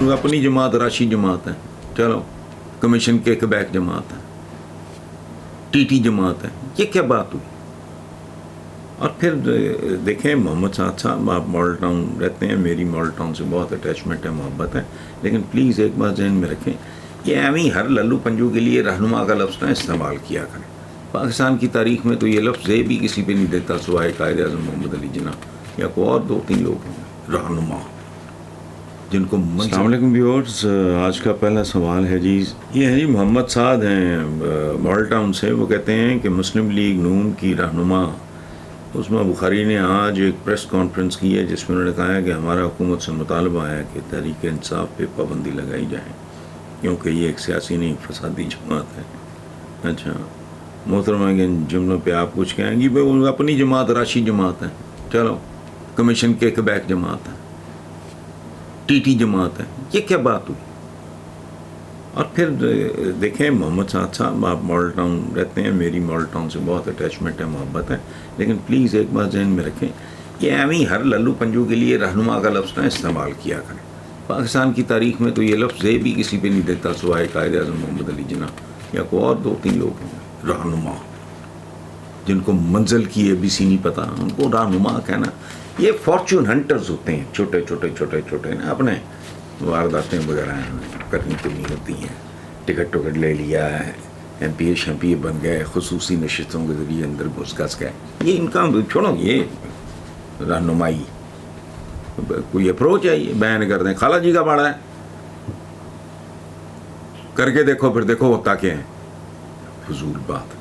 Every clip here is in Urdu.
وہ اپنی جماعت راشی جماعت ہے، چلو کمیشن کیک بیک جماعت ہے، ٹی ٹی جماعت ہے، یہ کیا بات ہوئی؟ اور پھر دیکھیں محمد سعد صاحب، آپ ماڈل ٹاؤن رہتے ہیں، میری ماڈل ٹاؤن سے بہت اٹیچمنٹ ہے، محبت ہے، لیکن پلیز ایک بات ذہن میں رکھیں کہ ایویں ہر للو پنجو کے لیے رہنما کا لفظ نہ استعمال کیا کریں۔ پاکستان کی تاریخ میں تو یہ لفظ بھی کسی پہ نہیں دیتا سوائے قائد اعظم محمد علی جناح یا کوئی اور 2-3 لوگ ہیں رہنما جن کو۔ السلام علیکم ویورز، آج کا پہلا سوال ہے جی، یہ ہے جی محمد سعد ہیں ماڈل ٹاؤن سے، وہ کہتے ہیں کہ مسلم لیگ نون کی رہنما عثمان بخاری نے آج ایک پریس کانفرنس کی ہے جس میں انہوں نے کہا ہے کہ ہمارا حکومت سے مطالبہ ہے کہ تحریک انصاف پہ پابندی لگائی جائے کیونکہ یہ ایک سیاسی نہیں فسادی جماعت ہے۔ اچھا محترمہ کے ان جملوں پہ آپ کچھ کہیں گی؟ وہ اپنی جماعت راشی جماعت ہے، چلو کمیشن کیک بیک جماعت ہے، ٹی ٹی جماعت ہے، یہ کیا بات ہوئی؟ اور پھر دیکھیں محمد سعد صاحب، آپ ماڈل ٹاؤن رہتے ہیں، میری ماڈل ٹاؤن سے بہت اٹیچمنٹ ہے، محبت ہے، لیکن پلیز ایک بات ذہن میں رکھیں کہ ایویں ہر للو پنجو کے لیے رہنما کا لفظ نہ استعمال کیا کریں۔ پاکستان کی تاریخ میں تو یہ لفظ بھی کسی پہ نہیں دیتا سوائے قائد اعظم محمد علی جناح یا کوئی اور 2-3 لوگ ہیں رہنما جن کو منزل کی ABC نہیں پتہ، ان کو رہنما کہنا۔ یہ فارچون ہنٹرز ہوتے ہیں، چھوٹے چھوٹے نا، اپنے وارداتیں وغیرہ کرنی تو نہیں ہوتی ہیں، ٹکٹ لے لیا ہے، MP بن گئے، خصوصی نشستوں کے ذریعے اندر گھس گئے، یہ ان کا چھوڑو، یہ رہنمائی کوئی اپروچ ہے، یہ بیان کر دیں خالہ جی کا باڑا ہے، کر کے دیکھو، پھر دیکھو ہوتا کیا ہے، فضول بات۔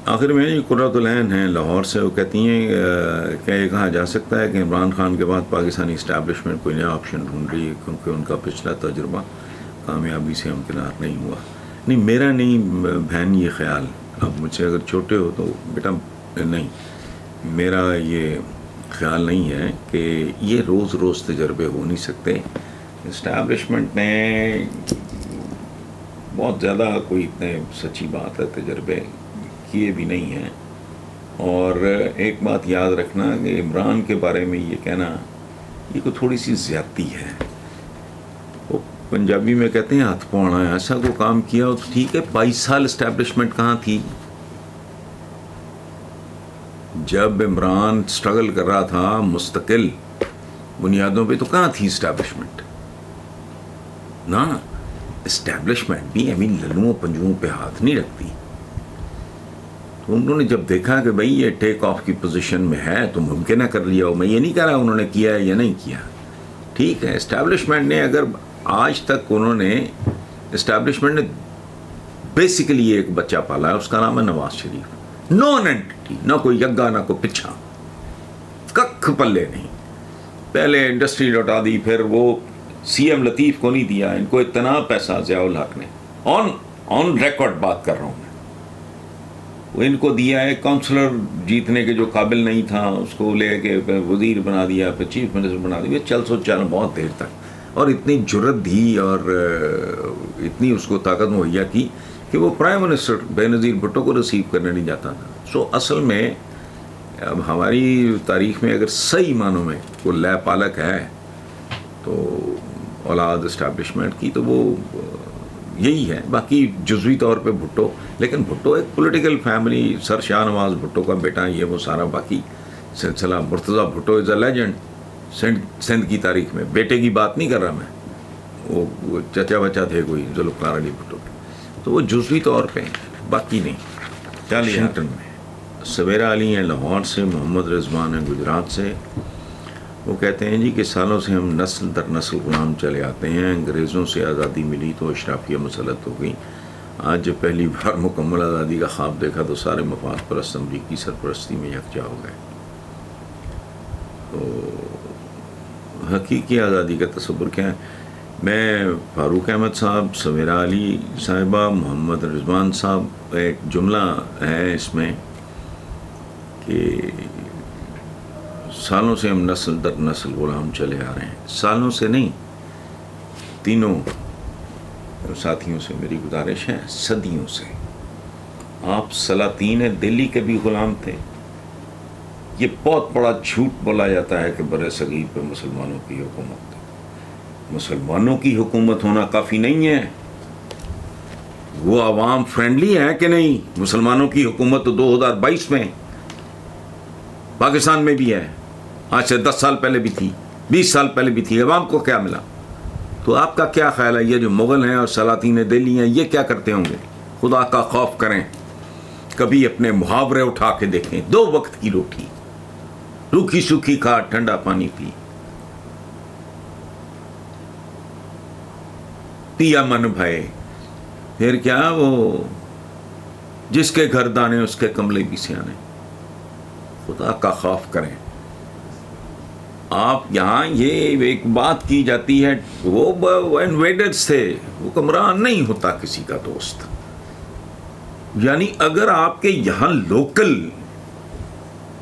آخر میں یہ قرۃ العین ہیں لاہور سے، وہ کہتی ہیں کہ یہ کہا جا سکتا ہے کہ عمران خان کے بعد پاکستانی اسٹیبلشمنٹ کوئی نیا آپشن ڈھونڈ رہی ہے کیونکہ ان کا پچھلا تجربہ کامیابی سے ہمکنار نہیں ہوا۔ نہیں، میرا نہیں بہن یہ خیال، اب مجھ سے اگر چھوٹے ہو تو بیٹا نہیں، میرا یہ خیال نہیں ہے کہ یہ روز تجربے ہو نہیں سکتے۔ اسٹیبلشمنٹ نے بہت زیادہ کوئی اتنے سچی بات ہے تجربے کیے بھی نہیں ہیں، اور ایک بات یاد رکھنا کہ عمران کے بارے میں یہ کہنا یہ کوئی تھوڑی سی زیادتی ہے۔ وہ پنجابی میں کہتے ہیں ہاتھ پاؤنا ہے، ایسا کوئی کام کیا ہو تو ٹھیک ہے، 22 سال اسٹیبلشمنٹ کہاں تھی؟ جب عمران سٹرگل کر رہا تھا مستقل بنیادوں پہ تو کہاں تھی اسٹیبلشمنٹ؟ نا اسٹیبلشمنٹ بھی للوؤں پنجوؤں پہ ہاتھ نہیں رکھتی۔ تو انہوں نے جب دیکھا کہ بھئی یہ ٹیک آف کی پوزیشن میں ہے تو ممکن ہے کر لیا ہو، میں یہ نہیں کہہ رہا انہوں نے کیا ہے یا نہیں کیا، ٹھیک ہے۔ اسٹیبلشمنٹ نے اگر آج تک اسٹیبلشمنٹ نے بیسیکلی ایک بچہ پالا ہے، اس کا نام ہے نواز شریف، نون اینٹی، نہ کوئی یگا نہ کوئی پچھا، ککھ پلے نہیں، پہلے انڈسٹری لوٹا دی، پھر وہ CM لطیف کو نہیں دیا، ان کو اتنا پیسہ ضیاء الحق نے، آن ریکارڈ بات کر رہا ہوں میں، وہ ان کو دیا ہے، کونسلر جیتنے کے جو قابل نہیں تھا اس کو لے کے وزیر بنا دیا، پھر چیف منسٹر بنا دیا، چل بہت دیر تک، اور اتنی جرت دی اور اتنی اس کو طاقت مہیا کی کہ وہ پرائم منسٹر بے نظیر بھٹو کو ریسیو کرنے نہیں جاتا تھا۔ سو اصل میں اب ہماری تاریخ میں اگر صحیح معنوں میں کوئی لے پالک ہے تو اولاد اسٹیبلشمنٹ کی تو وہ یہی ہے، باقی جزوی طور پہ بھٹو، لیکن بھٹو ایک پولیٹیکل فیملی، سر شاہ نواز بھٹو کا بیٹا، یہ وہ سارا باقی سلسلہ، مرتضیٰ بھٹو از اے لیجنڈ سندھ کی تاریخ میں، بیٹے کی بات نہیں کر رہا میں، وہ چچا بچا تھے کوئی ذوالفقار علی بھٹو کے، تو وہ جزوی طور پہ باقی نہیں۔ واشنگٹن میں سویرا علی ہیں لاہور سے، محمد رضوان ہیں گجرات سے، وہ کہتے ہیں جی کہ سالوں سے ہم نسل در نسل غلام چلے آتے ہیں، انگریزوں سے آزادی ملی تو اشرافیہ مسلط ہو گئی، آج جب پہلی بار مکمل آزادی کا خواب دیکھا تو سارے مفاد پرست امریکی سرپرستی میں یکجا ہو گئے۔ تو حقیقی آزادی کا تصور کیا ہے؟ میں فاروق احمد صاحب، سویرا علی صاحبہ، محمد رضوان صاحب، ایک جملہ ہے اس میں کہ سالوں سے ہم نسل در نسل غلام چلے آ رہے ہیں، سالوں سے نہیں، تینوں ساتھیوں سے میری گزارش ہے، صدیوں سے۔ آپ سلاطین دلی کے بھی غلام تھے، یہ بہت بڑا جھوٹ بولا جاتا ہے کہ برصغیر پہ مسلمانوں کی حکومت تھی، مسلمانوں کی حکومت ہونا کافی نہیں ہے، وہ عوام فرینڈلی ہے کہ نہیں؟ مسلمانوں کی حکومت تو 2022 میں پاکستان میں بھی ہے، آج سے 10 سال پہلے بھی تھی، 20 سال پہلے بھی تھی، عوام کو کیا ملا؟ تو آپ کا کیا خیال ہے یہ جو مغل ہیں اور سلاطین دہلی ہیں یہ کیا کرتے ہوں گے؟ خدا کا خوف کریں، کبھی اپنے محاورے اٹھا کے دیکھیں، 2 وقت کی روٹی، روکھی سوکھی کھا، ٹھنڈا پانی پیا من بھائے، پھر کیا وہ جس کے گھر دانے اس کے کملے بھی سیانے۔ خدا کا خوف کریں۔ آپ یہاں یہ ایک بات کی جاتی ہے، وہ انویڈرز تھے، حکمران نہیں ہوتا کسی کا دوست۔ یعنی اگر آپ کے یہاں لوکل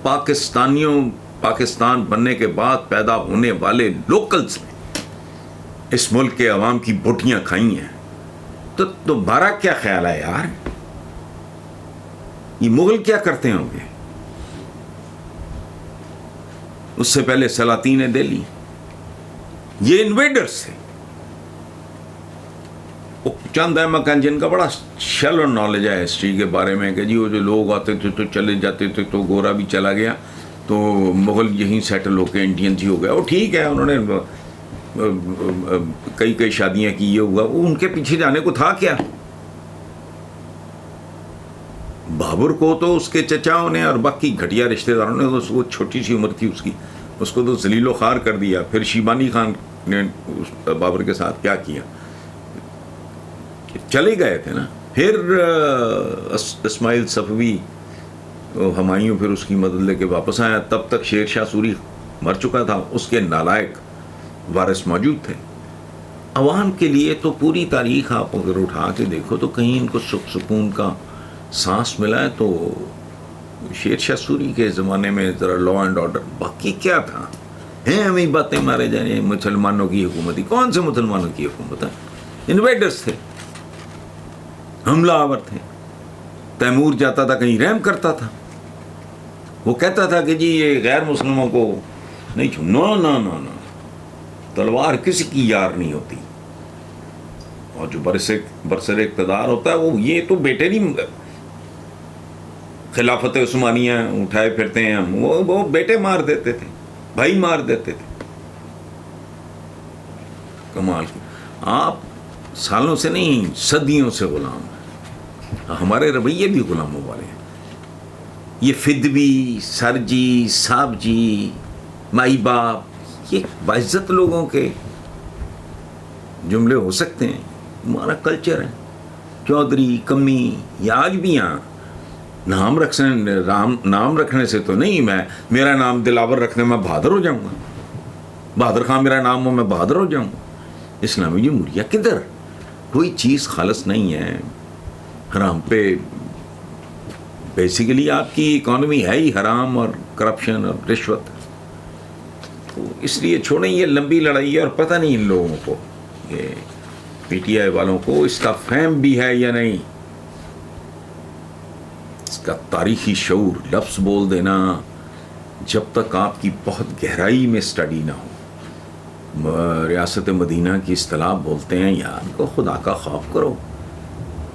پاکستان بننے کے بعد پیدا ہونے والے لوکلز نے اس ملک کے عوام کی بوٹیاں کھائی ہیں تو تمہارا کیا خیال ہے یار؟ یہ مغل کیا کرتے ہوں گے؟ اس سے پہلے سلاطین دہلی، یہ انویڈرز تھے۔ چند احمقان جن کا بڑا شیلو نالج ہے ہسٹری کے بارے میں کہ جی وہ جو لوگ آتے تھے تو چلے جاتے تھے، تو گورا بھی چلا گیا تو مغل یہیں سیٹل ہو کے انڈین ہی ہو گیا۔ وہ ٹھیک ہے، انہوں نے کئی شادیاں کی، یہ ہوا، وہ ان کے پیچھے جانے کو تھا کیا؟ بابر کو تو اس کے چچاؤں نے اور باقی گھٹیا رشتہ داروں نے، وہ چھوٹی سی عمر تھی اس کو تو ذلیل و خوار کر دیا۔ پھر شیبانی خان نے بابر کے ساتھ کیا کیا، چلے گئے تھے نا۔ پھر اسماعیل صفوی، ہمایوں پھر اس کی مدد لے کے واپس آیا، تب تک شیر شاہ سوری مر چکا تھا، اس کے نالائق وارث موجود تھے۔ عوام کے لیے تو پوری تاریخ آپ اگر اٹھا کے دیکھو تو کہیں ان کو سکون کا سانس ملا ہے تو شیر شاہ سوری کے زمانے میں ذرا لا اینڈ آرڈر، باقی کیا تھا؟ ہیں ہمیں باتیں مارے جانے، مسلمانوں کی حکومت ہی، کون سے مسلمانوں کی حکومت ہے؟ انویڈرز تھے، حملہ آور تھے۔ تیمور جاتا تھا کہیں رحم کرتا تھا، وہ کہتا تھا کہ جی یہ غیر مسلموں کو نہیں چھوڑنا، نہ تلوار کسی کی یار نہیں ہوتی۔ اور جو برسر اقتدار ہوتا ہے وہ یہ تو بیٹے نہیں، خلافت عثمانیہ اٹھائے پھرتے ہیں ہم، وہ بیٹے مار دیتے تھے، بھائی مار دیتے تھے۔ کمال کی آپ سالوں سے نہیں صدیوں سے غلام ہیں، ہمارے رویے بھی غلاموں والے ہیں۔ یہ فدوی، سرجی، صاحب جی، مائی باپ، یہ باعزت لوگوں کے جملے ہو سکتے ہیں، ہمارا کلچر ہے۔ چودھری، کمی، یہ آج بھی یہاں نام رکھنے سے تو نہیں، میرا نام دلاور رکھنے میں بہادر ہو جاؤں گا، بہادر خان میرا نام ہو میں بہادر ہو جاؤں گا۔ اسلامی جمہوریہ کدھر؟ کوئی چیز خالص نہیں ہے، حرام پہ بیسیکلی آپ کی اکانومی ہے ہی حرام اور کرپشن اور رشوت۔ تو اس لیے چھوڑیں، یہ لمبی لڑائی ہے اور پتہ نہیں ان لوگوں کو، یہ پی ٹی آئی والوں کو اس کا فہم بھی ہے یا نہیں، اس کا تاریخی شعور۔ لفظ بول دینا جب تک آپ کی بہت گہرائی میں اسٹڈی نہ ہو۔ ریاست مدینہ کی اصطلاح بولتے ہیں، یار کو خدا کا خوف کرو،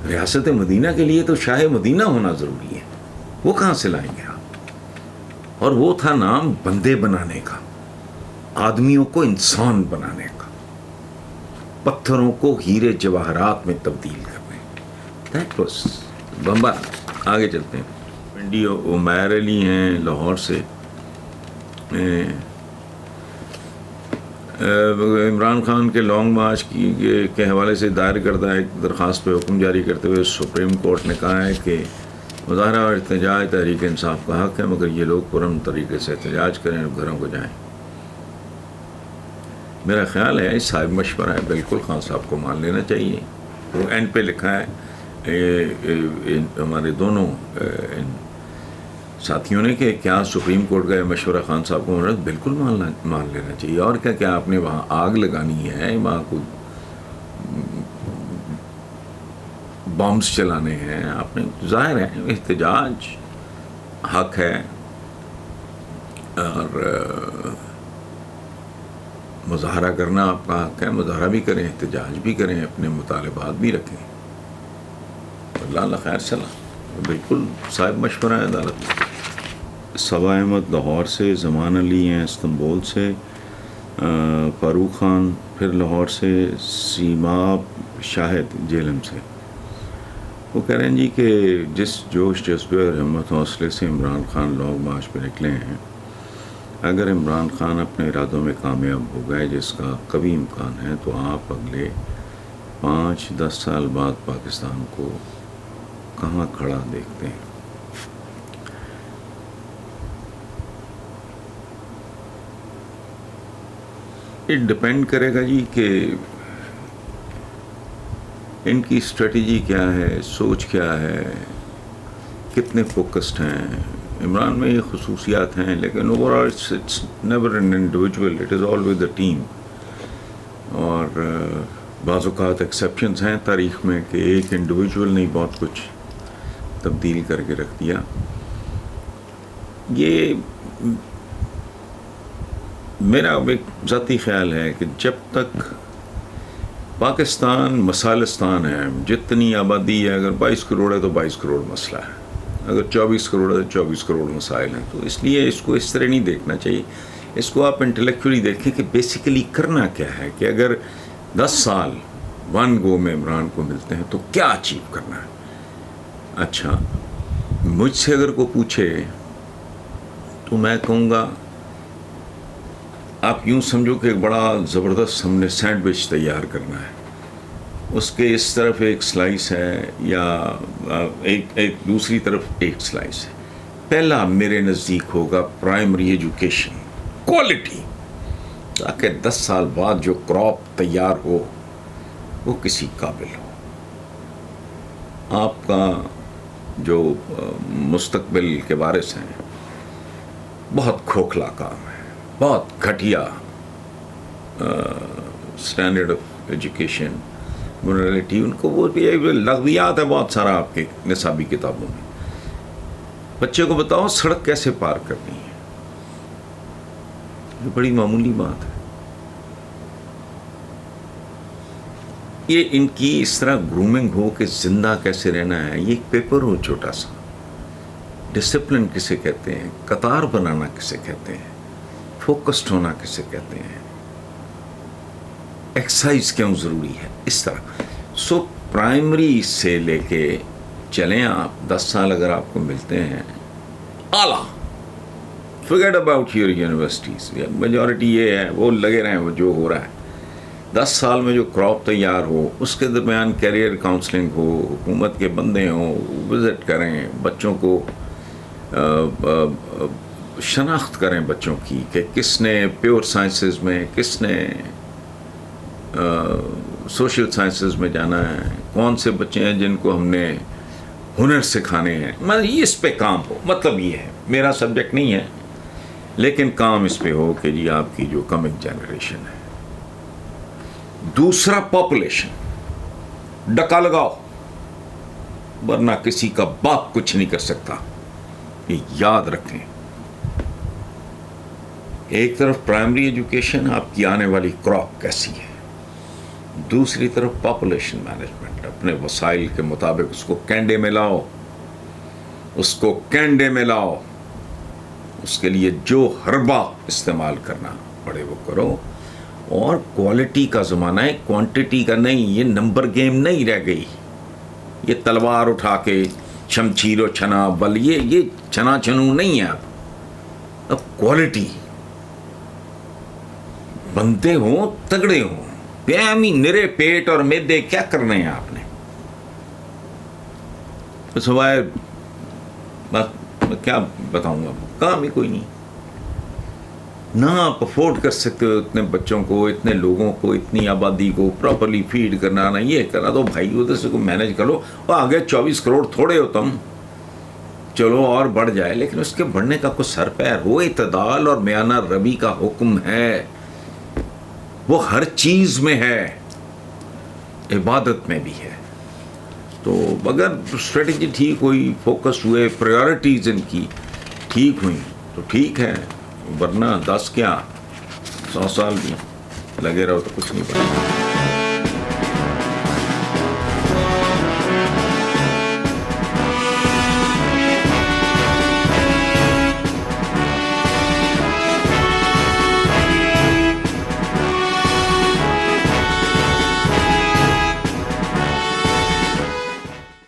ریاست مدینہ کے لیے تو شاہ مدینہ ہونا ضروری ہے، وہ کہاں سے لائیں گے آپ؟ اور وہ تھا نام بندے بنانے کا، آدمیوں کو انسان بنانے کا، پتھروں کو ہیرے جواہرات میں تبدیل کرنے۔ دیٹ واز بمبا۔ آگے چلتے ہیں۔ پنڈی عمیر علی ہیں لاہور سے، عمران خان کے لانگ مارچ کے حوالے سے دائر کردہ ایک درخواست پہ حکم جاری کرتے ہوئے سپریم کورٹ نے کہا ہے کہ مظاہرہ اور احتجاج تحریک انصاف کا حق ہے، مگر یہ لوگ پرامن طریقے سے احتجاج کریں اور گھروں کو جائیں۔ میرا خیال ہے صاحب مشورہ ہے، بالکل خان صاحب کو مان لینا چاہیے۔ وہ اینڈ پہ لکھا ہے ہمارے دونوں ساتھیوں نے کہ کیا سپریم کورٹ کا یہ مشورہ خان صاحب کو بالکل مان لینا چاہیے۔ اور کیا آپ نے وہاں آگ لگانی ہے، وہاں کو بامز چلانے ہیں، آپ نے ظاہر ہے احتجاج حق ہے اور مظاہرہ کرنا آپ کا حق ہے، مظاہرہ بھی کریں، احتجاج بھی کریں، اپنے مطالبات بھی رکھیں. اللہ خیر صلاح. بالکل صاحب مشورہ ہے عدالت میں. صبا احمد لاہور سے، زمان علی ہیں استنبول سے، فاروق خان پھر لاہور سے، سیماب شاہد جیلم سے. وہ کہہ رہے ہیں جی کہ جس جوش جذبے اور ہمت حوصلے سے عمران خان لانگ مارچ پہ نکلے ہیں، اگر عمران خان اپنے ارادوں میں کامیاب ہو گئے، جس کا قوی امکان ہے، تو آپ اگلے 5-10 سال بعد پاکستان کو کہاں کھڑا دیکھتے ہیں؟ یہ ڈپینڈ کرے گا جی کہ ان کی اسٹریٹجی کیا ہے، سوچ کیا ہے، کتنے فوکسڈ ہیں. عمران میں یہ خصوصیات ہیں، لیکن overall it's never an individual, it is always a team. اور بعض اوقات ایکسیپشنز ہیں تاریخ میں کہ ایک انڈیویجول نے بہت کچھ تبدیل کر کے رکھ دیا. یہ میرا ایک ذاتی خیال ہے کہ جب تک پاکستان مسالستان ہے، جتنی آبادی ہے، اگر 22 کروڑ ہے تو 22 کروڑ مسئلہ ہے، اگر 24 کروڑ ہے تو 24 کروڑ مسائل ہیں. تو اس لیے اس کو اس طرح نہیں دیکھنا چاہیے. اس کو آپ انٹلیکچولی دیکھیں کہ بیسیکلی کرنا کیا ہے، کہ اگر 10 سال ون گو میں عمران کو ملتے ہیں تو کیا اچیو کرنا ہے. اچھا، مجھ سے اگر کوئی پوچھے تو میں کہوں گا آپ یوں سمجھو کہ ایک بڑا زبردست ہم نے سینڈوچ تیار کرنا ہے. اس کے اس طرف ایک سلائس ہے یا ایک دوسری طرف ایک سلائس ہے. پہلا میرے نزدیک ہوگا پرائمری ایجوکیشن کوالٹی، تاکہ 10 سال بعد جو کراپ تیار ہو وہ کسی قابل ہو. آپ کا جو مستقبل کے وارث ہیں بہت کھوکھلا کام ہے، بہت گھٹیا اسٹینڈرڈ آف ایجوکیشن، مورالٹی. ان کو وہ لغویات ہے بہت سارا آپ کے نصابی کتابوں میں. بچے کو بتاؤ سڑک کیسے پار کرنی ہے، یہ بڑی معمولی بات ہے. یہ ان کی اس طرح گرومنگ ہو کہ زندہ کیسے رہنا ہے. یہ ایک پیپر ہو چھوٹا سا. ڈسپلن کسے کہتے ہیں، قطار بنانا کسے کہتے ہیں، فوکسڈ ہونا کسے کہتے ہیں، ایکسرسائز کیوں ضروری ہے، اس طرح. سو پرائمری سے لے کے چلیں آپ 10 سال اگر آپ کو ملتے ہیں اعلیٰ. forget about your universities. Majority یہ ہے وہ لگے رہیں وہ جو ہو رہا ہے. 10 سال میں جو کراپ تیار ہو، اس کے درمیان کیریئر کاؤنسلنگ ہو، حکومت کے بندے ہوں، وزٹ کریں، بچوں کو شناخت کریں بچوں کی کہ کس نے پیور سائنسز میں، کس نے سوشل سائنسز میں جانا ہے، کون سے بچے ہیں جن کو ہم نے ہنر سکھانے ہیں. یہ اس پہ کام ہو. مطلب یہ ہے میرا سبجیکٹ نہیں ہے، لیکن کام اس پہ ہو کہ جی آپ کی جو کمنگ جنریشن ہے. دوسرا پاپولیشن ڈکا لگاؤ، ورنہ کسی کا باپ کچھ نہیں کر سکتا. یہ یاد رکھیں. ایک طرف پرائمری ایجوکیشن، آپ کی آنے والی کراپ کیسی ہے، دوسری طرف پاپولیشن مینجمنٹ. اپنے وسائل کے مطابق اس کو کینڈے میں لاؤ، اس کو کینڈے میں لاؤ. اس کے لیے جو حربہ استعمال کرنا پڑے وہ کرو. اور کوالٹی کا زمانہ ہے، کوانٹٹی کا نہیں. یہ نمبر گیم نہیں رہ گئی. یہ تلوار اٹھا کے شمشیر و چھنا بل، یہ چھنا چھنو نہیں ہے. اب کوالٹی، بنتے ہوں تگڑے ہوں. پیامی نرے پیٹ اور میدے کیا کرنے ہیں آپ نے؟ سوائے میں کیا بتاؤں گا، کام ہی کوئی نہیں. نہ آپ افورڈ کر سکتے ہو اتنے بچوں کو، اتنے لوگوں کو، اتنی آبادی کو پراپرلی فیڈ کرنا. نہ یہ کرنا تو بھائی ادھر سے کو مینیج کر لو. اور آگے 24 کروڑ تھوڑے ہو تم، چلو اور بڑھ جائے، لیکن اس کے بڑھنے کا کوئی سر پیر ہو. اعتدال اور میانہ روی کا حکم ہے، وہ ہر چیز میں ہے، عبادت میں بھی ہے. تو اگر اسٹریٹجی ٹھیک ہوئی، فوکس ہوئے، پریورٹیز ان کی ٹھیک ہوئیں تو ٹھیک ہے، ورنہ 10 کیا 100 سال بھی لگے رہو تو کچھ نہیں بنے.